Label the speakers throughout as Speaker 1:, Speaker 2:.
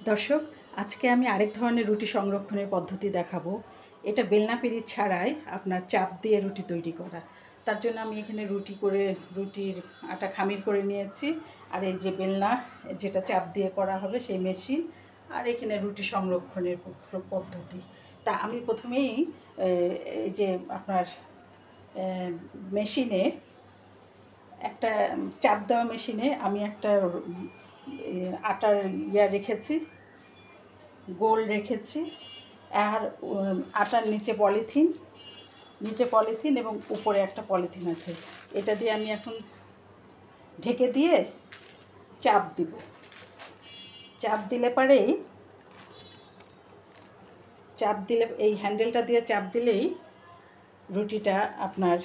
Speaker 1: দর্শক, আজকে আমি আরেক ধরনের রুটি সংরক্ষণের পদ্ধতি দেখাবো। এটা বেলনা পিঁড়ি ছাড়াই আপনার চাপ দিয়ে রুটি তৈরি করা। তার জন্য আমি এখানে রুটির আটা খামির করে নিয়েছি। আর এই যে বেলনা, যেটা চাপ দিয়ে করা হবে সেই মেশিন, আর এখানে রুটি সংরক্ষণের পদ্ধতি। তা আমি প্রথমেই এই যে আপনার মেশিনে, একটা চাপ দেওয়া মেশিনে আমি একটা আটার রেখেছি, গোল রেখেছি। আর আটার নিচে পলিথিন এবং উপরে একটা পলিথিন আছে। এটা দিয়ে আমি এখন ঢেকে দিয়ে চাপ দিব। চাপ দিলে এই হ্যান্ডেলটা দিয়ে চাপ দিলেই রুটিটা আপনার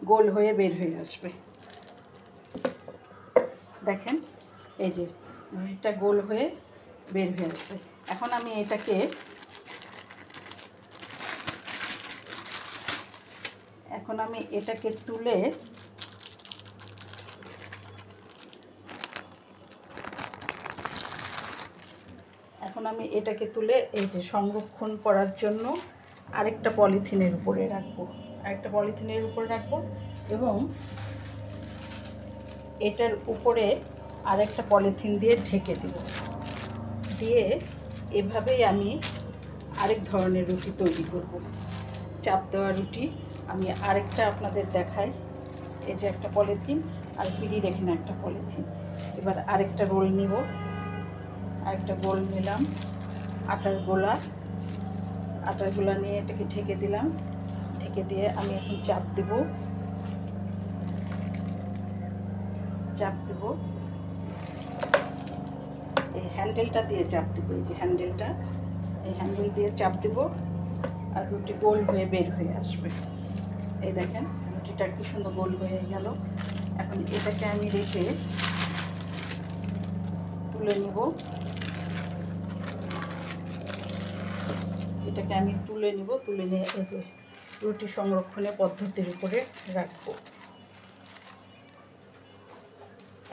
Speaker 1: গোল হয়ে বের হয়ে আসবে। দেখেন, এই যে রুটিটা গোল হয়ে বের হয়ে আসবে। এখন আমি এটাকে তুলে এই যে সংরক্ষণ করার জন্য আরেকটা পলিথিনের উপরে রাখবো। এবং এটার উপরে আরেকটা পলিথিন দিয়ে ঢেকে দেব। দিয়ে এভাবেই আমি আরেক ধরনের রুটি তৈরি করব, চাপ দেওয়া রুটি। আমি আরেকটা আপনাদের দেখাই। এই যে একটা পলিথিন, আর পিঁড়ির এখানে একটা পলিথিন। এবার আরেকটা গোল নিলাম, আটার গোলা নিয়ে এটাকে ঢেকে দিলাম। ঢেকে দিয়ে আমি এখন চাপ দেব। এই হ্যান্ডেলটা দিয়ে চাপ দেব। এই যে এই হ্যান্ডেল দিয়ে চাপ দেব, আর রুটি গোল হয়ে বের হয়ে আসবে। এই দেখেন, রুটিটা কি সুন্দর গোল হয়ে গেল। এখন এটাকে আমি রেখে তুলে নিব। তুলে নিয়ে এই যে রুটি সংরক্ষণের পদ্ধতির উপরে রাখবো।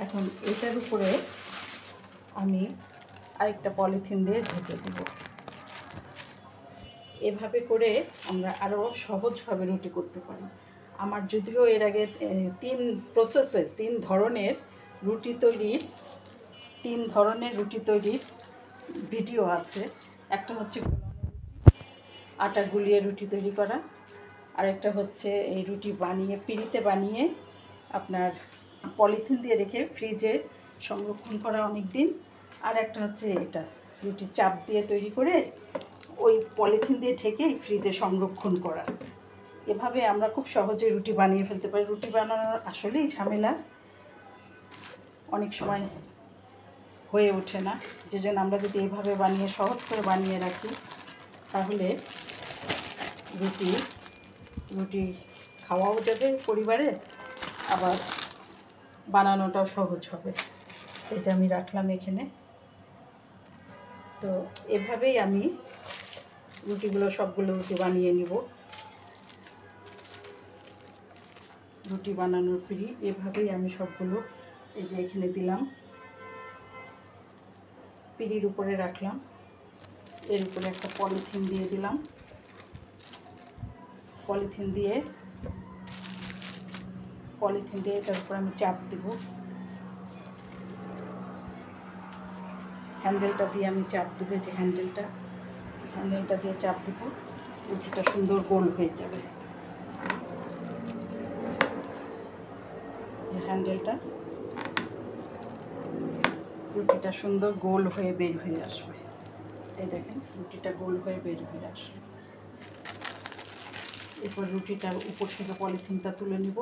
Speaker 1: এখন এটার উপরে আমি আরেকটা পলিথিন দিয়ে ঢেকে দেব। এভাবে করে আমরা আরও সহজভাবে রুটি করতে পারি। আমার যদিও এর আগে তিন ধরনের রুটি তৈরির ভিডিও আছে। একটা হচ্ছে আটা গুলিয়ে রুটি তৈরি করা, আরেকটা হচ্ছে এই রুটি পিঁড়িতে বানিয়ে আপনার পলিথিন দিয়ে রেখে ফ্রিজে সংরক্ষণ করা অনেক দিন। আর একটা হচ্ছে এটা রুটি চাপ দিয়ে তৈরি করে ওই পলিথিন দিয়ে ঢেকে ফ্রিজে সংরক্ষণ করা। এভাবে আমরা খুব সহজে রুটি বানিয়ে ফেলতে পারি। রুটি বানানোর আসলেই ঝামেলা, অনেক সময় হয়ে ওঠে না। যে জন্য আমরা যদি এভাবে সহজ করে বানিয়ে রাখি, তাহলে রুটি খাওয়াও যাবে পরিবারে, আবার বানানোটাও সহজ হবে। এই যে আমি রাখলাম এখানে। তো এভাবেই আমি সবগুলো রুটি বানিয়ে নিব। রুটি বানানোর পিঁড়ি এভাবেই আমি সবগুলো, এই যে এখানে দিলাম, পিঁড়ির উপরে রাখলাম। এর উপরে একটা পলিথিন দিয়ে দিলাম। পলিথিন দিয়ে এটার উপর আমি চাপ দেব। হ্যান্ডেলটা দিয়ে আমি চাপ দেবো। যে হ্যান্ডেলটা দিয়ে চাপ দেবো, রুটিটা সুন্দর গোল হয়ে যাবে। রুটিটা সুন্দর গোল হয়ে বের হয়ে আসবে। এই দেখেন, রুটিটা গোল হয়ে বের হয়ে আসবে। এরপর রুটিটার উপর থেকে পলিথিনটা তুলে নিব।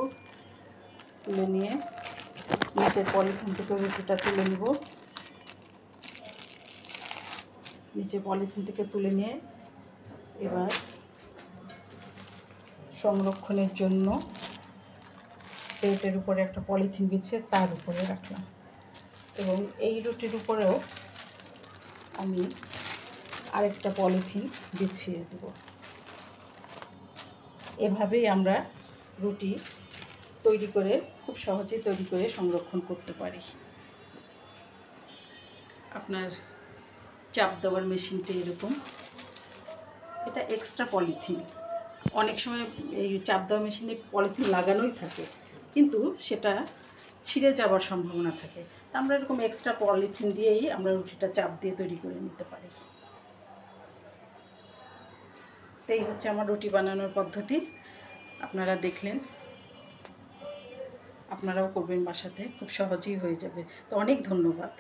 Speaker 1: তুলে নিয়ে নিচের পলিথিন থেকে রুটিটা তুলে নিব। নিচে পলিথিন থেকে তুলে নিয়ে এবার সংরক্ষণের জন্য প্লেটের উপরে একটা পলিথিন বিছিয়ে তার উপরে রাখলাম। এবং এই রুটির উপরেও আমি আরেকটা পলিথিন বিছিয়ে দেব। এভাবেই আমরা রুটি খুব সহজেই তৈরি করে সংরক্ষণ করতে পারি। আপনার চাপ দেওয়ার মেশিনটা এরকম, এটা এক্সট্রা পলিথিন। অনেক সময় এই চাপ দেওয়া মেশিনে পলিথিন লাগানোই থাকে, কিন্তু সেটা ছিঁড়ে যাওয়ার সম্ভাবনা থাকে। তা আমরা এরকম এক্সট্রা পলিথিন দিয়েই আমরা রুটিটা চাপ দিয়ে তৈরি করে নিতে পারি। তো এই হচ্ছে আমার রুটি বানানোর পদ্ধতি। আপনারা দেখলেন, আপনারাও করবেন বাসাতে, খুব সহজেই হয়ে যাবে। তো অনেক ধন্যবাদ।